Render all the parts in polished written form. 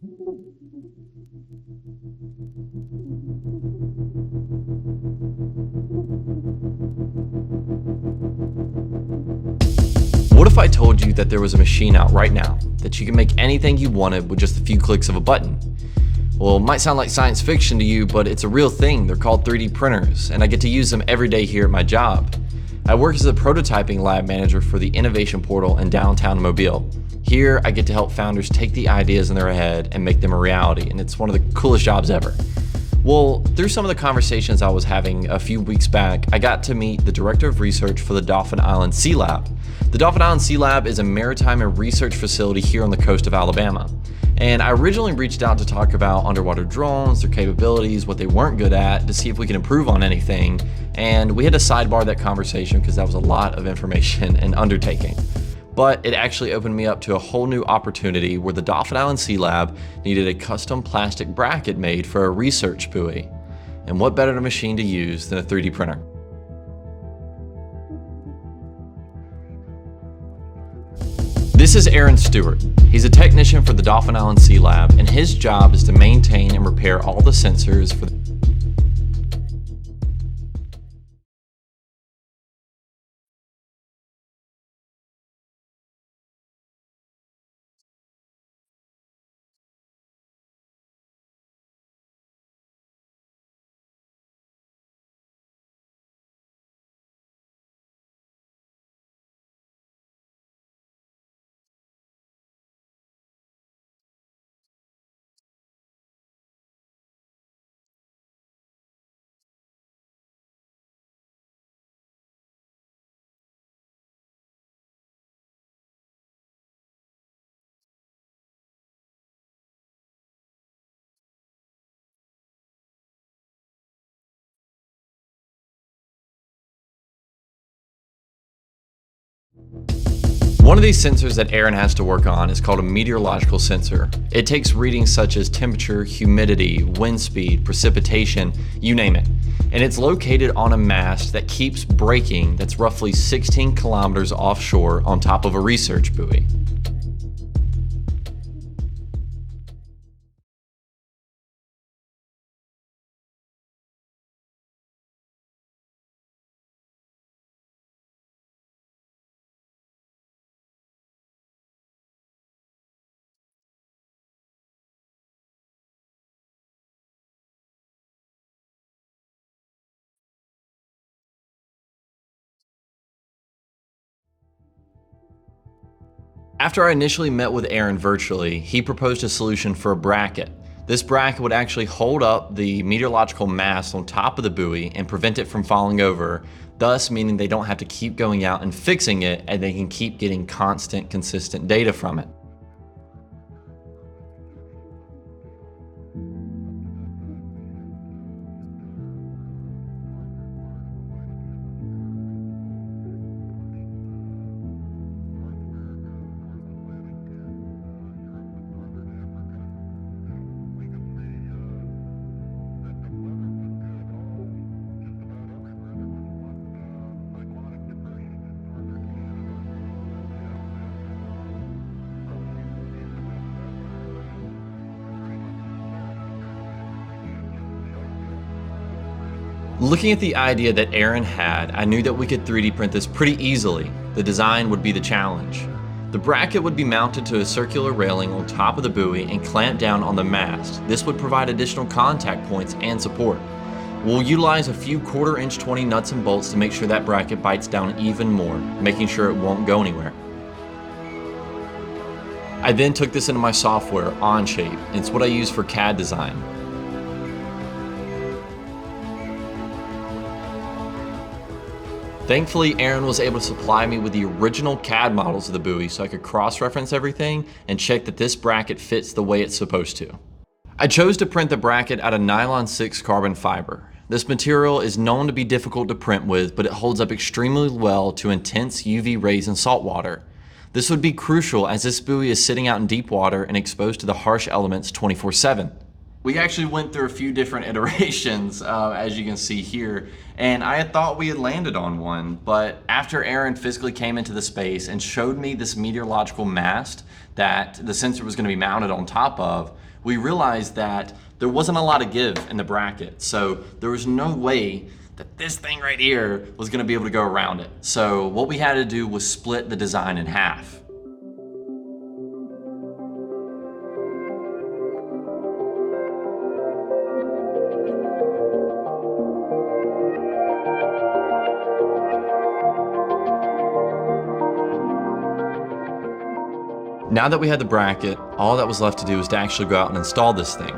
What if I told you that there was a machine out right now that you can make anything you wanted with just a few clicks of a button? Well, it might sound like science fiction to you, but it's a real thing. They're called 3D printers, and I get to use them every day here at my job. I work as a prototyping lab manager for the Innovation Portal in downtown Mobile. Here, I get to help founders take the ideas in their head and make them a reality, and it's one of the coolest jobs ever. Well, through some of the conversations I was having a few weeks back, I got to meet the Director of Research for the Dauphin Island Sea Lab. The Dauphin Island Sea Lab is a maritime and research facility here on the coast of Alabama. And I originally reached out to talk about underwater drones, their capabilities, what they weren't good at, to see if we could improve on anything. And we had to sidebar that conversation because that was a lot of information and undertaking. But it actually opened me up to a whole new opportunity where the Dauphin Island Sea Lab needed a custom plastic bracket made for a research buoy. And what better machine to use than a 3D printer? This is Aaron Stewart. He's a technician for the Dauphin Island Sea Lab, and his job is to maintain and repair all the sensors for the One of these sensors that Aaron has to work on is called a meteorological sensor. It takes readings such as temperature, humidity, wind speed, precipitation, you name it. And it's located on a mast that keeps breaking that's roughly 16 kilometers offshore on top of a research buoy. After I initially met with Aaron virtually, he proposed a solution for a bracket. This bracket would actually hold up the meteorological mast on top of the buoy and prevent it from falling over, thus meaning they don't have to keep going out and fixing it, and they can keep getting constant, consistent data from it. Looking at the idea that Aaron had, I knew that we could 3D print this pretty easily. The design would be the challenge. The bracket would be mounted to a circular railing on top of the buoy and clamped down on the mast. This would provide additional contact points and support. We'll utilize a few 1/4 inch 20 nuts and bolts to make sure that bracket bites down even more, making sure it won't go anywhere. I then took this into my software, Onshape. It's what I use for CAD design. Thankfully, Aaron was able to supply me with the original CAD models of the buoy so I could cross-reference everything and check that this bracket fits the way it's supposed to. I chose to print the bracket out of nylon 6 carbon fiber. This material is known to be difficult to print with, but it holds up extremely well to intense UV rays in salt water. This would be crucial as this buoy is sitting out in deep water and exposed to the harsh elements 24/7. We actually went through a few different iterations, as you can see here, and I had thought we had landed on one, but after Aaron physically came into the space and showed me this meteorological mast that the sensor was going to be mounted on top of, we realized that there wasn't a lot of give in the bracket. So there was no way that this thing right here was gonna be able to go around it. So what we had to do was split the design in half. Now that we had the bracket, all that was left to do was to actually go out and install this thing.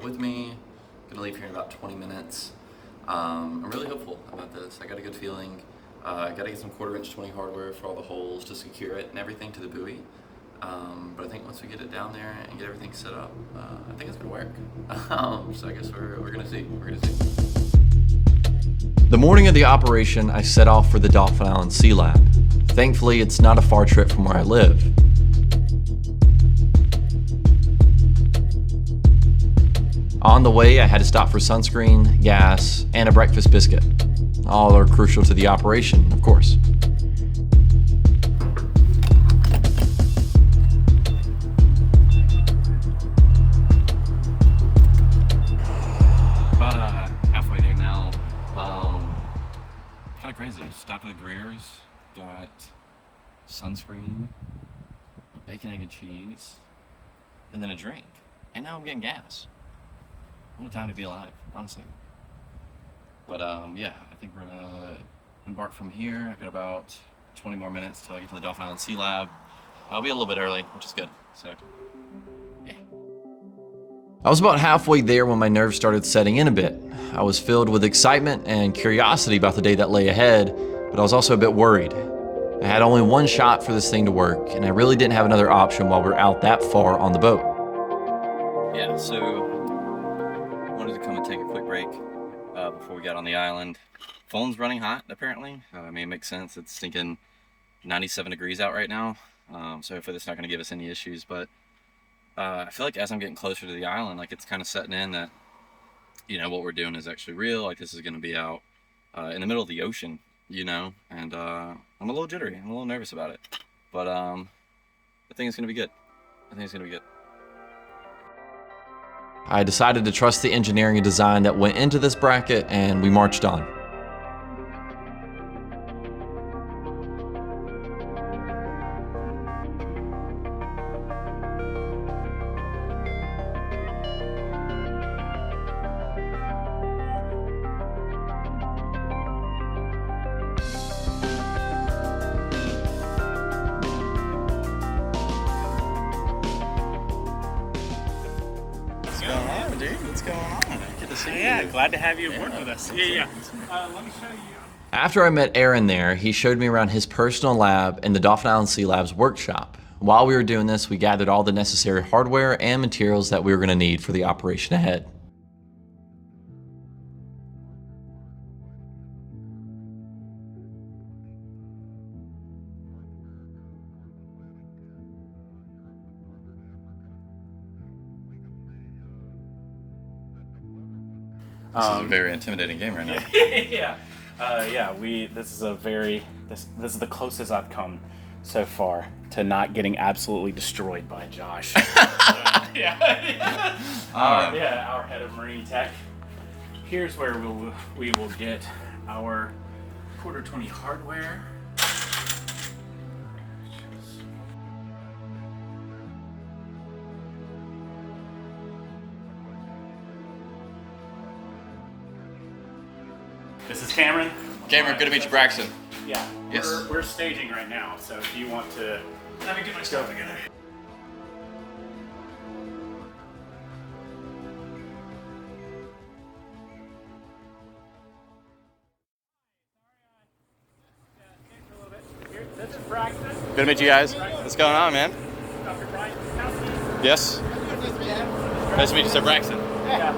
With me. Gonna leave here in about 20 minutes. I'm really hopeful about this. I got a good feeling. I gotta get some 1/4" 20 hardware for all the holes to secure it and everything to the buoy. But I think once we get it down there and get everything set up, I think it's gonna work. So I guess we're gonna see. We're gonna see. The morning of the operation, I set off for the Dauphin Island Sea Lab. Thankfully, it's not a far trip from where I live. On the way, I had to stop for sunscreen, gas, and a breakfast biscuit. All are crucial to the operation, of course. About halfway there now. Kind of crazy. Stop at the Greer's, got sunscreen, bacon, egg, and cheese, and then a drink. And now I'm getting gas. What a time to be alive, honestly. But yeah, I think we're gonna embark from here. I've got about 20 more minutes till I get to the Dauphin Island Sea Lab. I'll be a little bit early, which is good. So, yeah. I was about halfway there when my nerves started setting in a bit. I was filled with excitement and curiosity about the day that lay ahead, but I was also a bit worried. I had only one shot for this thing to work, and I really didn't have another option while we're out that far on the boat. Yeah, so wanted to come and take a quick break before we got on the island. Phone's running hot, apparently. I mean, it makes sense. It's stinking 97 degrees out right now. So hopefully that's not going to give us any issues. But I feel like as I'm getting closer to the island, like it's kind of setting in that, you know, what we're doing is actually real. Like this is going to be out in the middle of the ocean, you know. And I'm a little jittery. I'm a little nervous about it. But I think it's going to be good. I think it's going to be good. I decided to trust the engineering and design that went into this bracket, and we marched on. What's going on? Good to see you. Yeah, glad to have you aboard with us. Yeah. Let me show you. After I met Aaron there, he showed me around his personal lab in the Dauphin Island Sea Lab's workshop. While we were doing this, we gathered all the necessary hardware and materials that we were going to need for the operation ahead. This is a very intimidating game right now. Yeah. This is the closest I've come so far to not getting absolutely destroyed by Josh. Our head of marine tech. Here's where we will get our 1/4" 20 hardware. This is Cameron. Cameron, good to meet you, Braxton. Yeah. Yes. We're staging right now, so if you want to... Let me get my stuff together. This is Braxton. Good to meet you guys. What's going on, man? Dr. Brian Kowski. Yes. Nice to meet you, Sir Braxton. Yeah.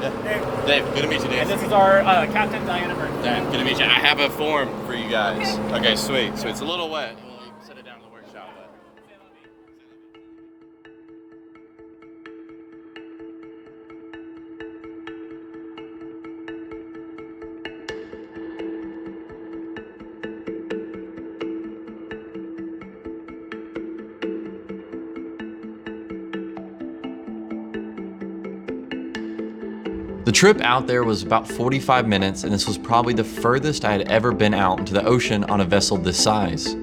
Dave, good to meet you, Dave. And this is our Captain Diana Burton. Good to meet you. I have a form for you guys. Okay, sweet. So it's a little wet. We'll set it down. The trip out there was about 45 minutes, and this was probably the furthest I had ever been out into the ocean on a vessel this size.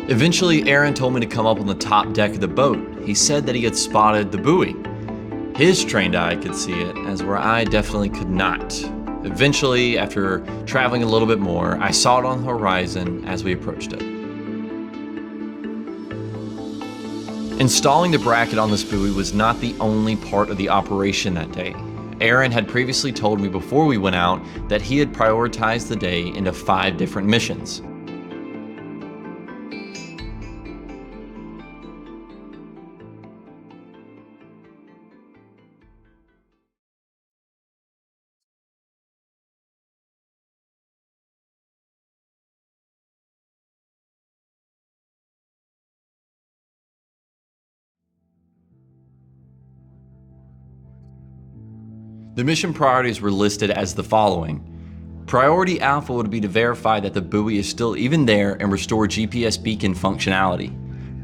Eventually, Aaron told me to come up on the top deck of the boat. He said that he had spotted the buoy. His trained eye could see it, as where I definitely could not. Eventually, after traveling a little bit more, I saw it on the horizon as we approached it. Installing the bracket on this buoy was not the only part of the operation that day. Aaron had previously told me before we went out that he had prioritized the day into 5 different missions. The mission priorities were listed as the following. Priority Alpha would be to verify that the buoy is still even there and restore GPS beacon functionality.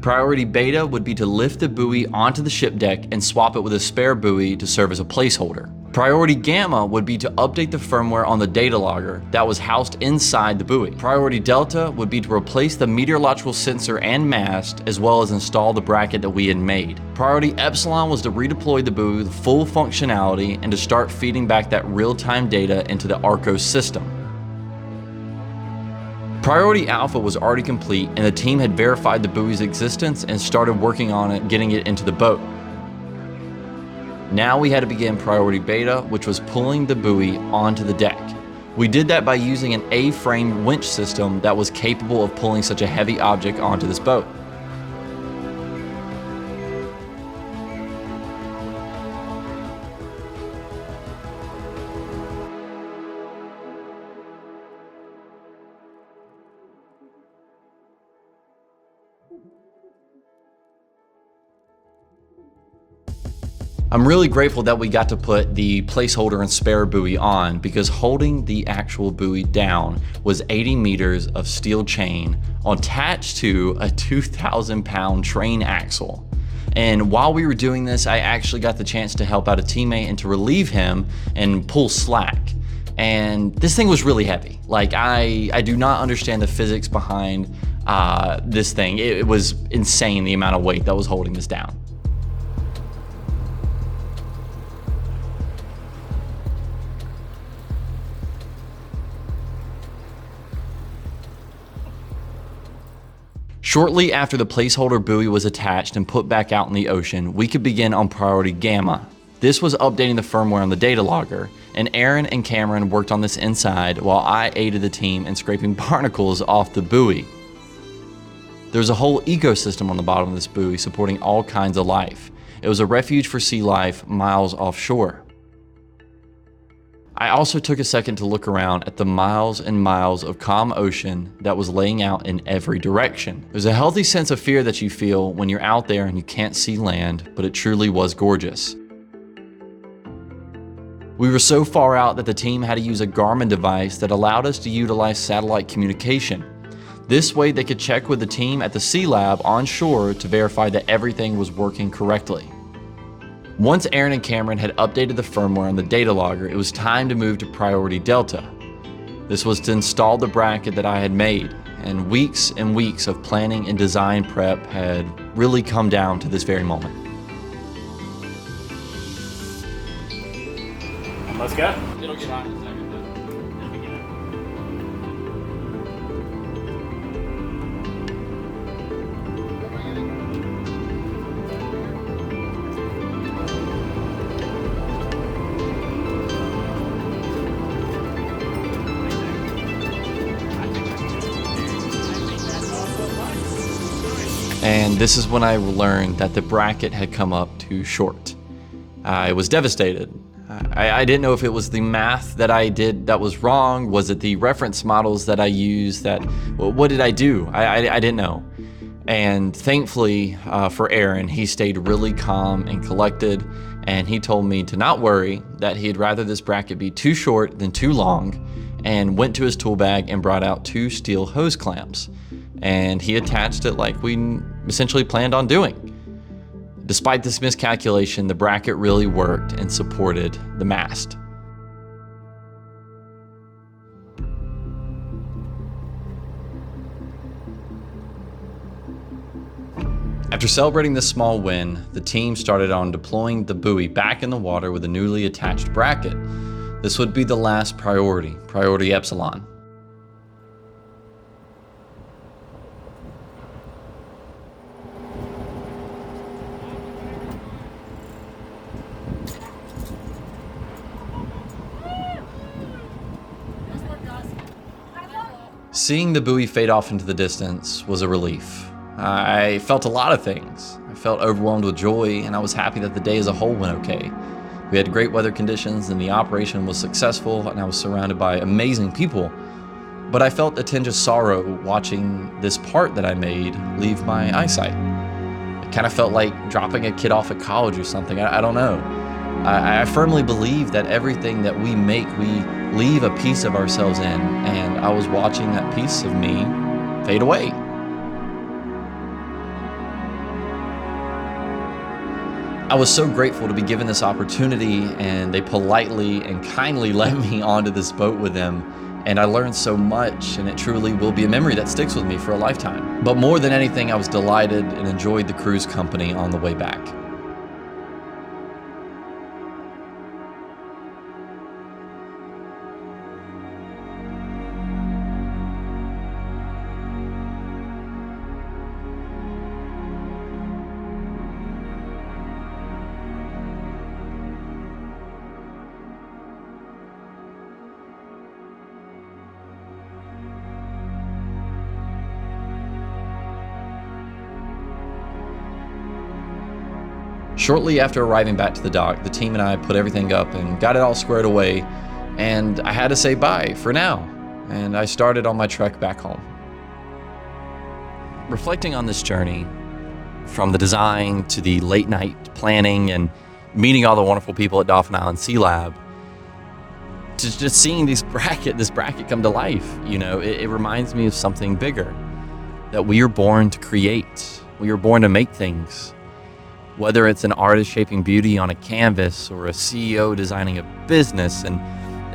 Priority Beta would be to lift the buoy onto the ship deck and swap it with a spare buoy to serve as a placeholder. Priority Gamma would be to update the firmware on the data logger that was housed inside the buoy. Priority Delta would be to replace the meteorological sensor and mast, as well as install the bracket that we had made. Priority Epsilon was to redeploy the buoy with full functionality and to start feeding back that real-time data into the ARCOS system. Priority Alpha was already complete, and the team had verified the buoy's existence and started working on it, getting it into the boat. Now we had to begin Priority Beta, which was pulling the buoy onto the deck. We did that by using an A-frame winch system that was capable of pulling such a heavy object onto this boat. I'm really grateful that we got to put the placeholder and spare buoy on, because holding the actual buoy down was 80 meters of steel chain attached to a 2,000-pound train axle. And while we were doing this, I actually got the chance to help out a teammate and to relieve him and pull slack. And this thing was really heavy. Like, I do not understand the physics behind this thing. It was insane, the amount of weight that was holding this down. Shortly after the placeholder buoy was attached and put back out in the ocean, we could begin on Priority Gamma. This was updating the firmware on the data logger, and Aaron and Cameron worked on this inside while I aided the team in scraping barnacles off the buoy. There's a whole ecosystem on the bottom of this buoy supporting all kinds of life. It was a refuge for sea life miles offshore. I also took a second to look around at the miles and miles of calm ocean that was laying out in every direction. There's a healthy sense of fear that you feel when you're out there and you can't see land, but it truly was gorgeous. We were so far out that the team had to use a Garmin device that allowed us to utilize satellite communication. This way they could check with the team at the Sea Lab on shore to verify that everything was working correctly. Once Aaron and Cameron had updated the firmware on the data logger, it was time to move to Priority Delta. This was to install the bracket that I had made, and weeks of planning and design prep had really come down to this very moment. Let's go. It'll get hot in a second. And this is when I learned that the bracket had come up too short. I was devastated. I didn't know if it was the math that I did that was wrong. Was it the reference models that I used that, what did I do? I didn't know. And thankfully for Aaron, he stayed really calm and collected, and he told me to not worry, that he'd rather this bracket be too short than too long, and went to his tool bag and brought out 2 steel hose clamps. And he attached it like we essentially planned on doing. Despite this miscalculation, the bracket really worked and supported the mast. After celebrating this small win, the team started on deploying the buoy back in the water with a newly attached bracket. This would be the last priority, priority Epsilon. Seeing the buoy fade off into the distance was a relief. I felt a lot of things. I felt overwhelmed with joy, and I was happy that the day as a whole went okay. We had great weather conditions and the operation was successful, and I was surrounded by amazing people. But I felt a tinge of sorrow watching this part that I made leave my eyesight. It kind of felt like dropping a kid off at college or something. I don't know. I firmly believe that everything that we make, we leave a piece of ourselves in, and I was watching that piece of me fade away. I was so grateful to be given this opportunity, and they politely and kindly let me onto this boat with them, and I learned so much, and it truly will be a memory that sticks with me for a lifetime. But more than anything, I was delighted and enjoyed the cruise company on the way back. Shortly after arriving back to the dock, the team and I put everything up and got it all squared away, and I had to say bye for now, and I started on my trek back home. Reflecting on this journey, from the design to the late night planning and meeting all the wonderful people at Dauphin Island Sea Lab, to just seeing this bracket come to life, it reminds me of something bigger, that we are born to create, we are born to make things. Whether it's an artist shaping beauty on a canvas, or a CEO designing a business, and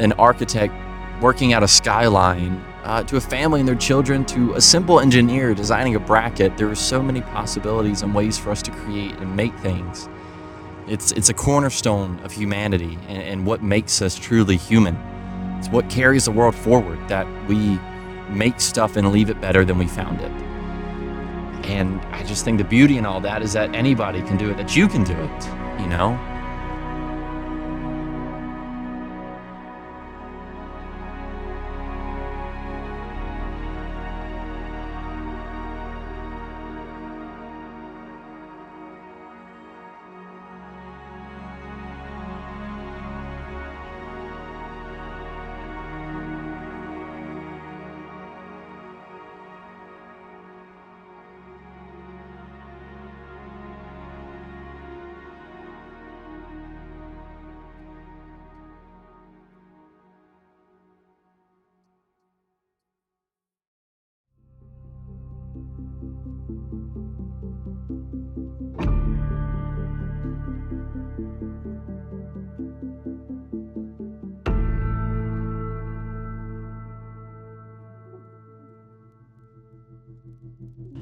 an architect working out a skyline, to a family and their children, to a simple engineer designing a bracket, there are so many possibilities and ways for us to create and make things. It's a cornerstone of humanity and what makes us truly human. It's what carries the world forward, that we make stuff and leave it better than we found it. And I just think the beauty in all that is that anybody can do it, that you can do it.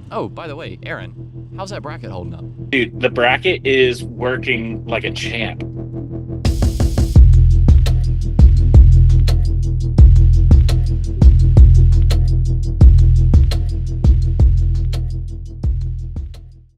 Oh, by the way, Aaron, how's that bracket holding up? Dude, the bracket is working like a champ.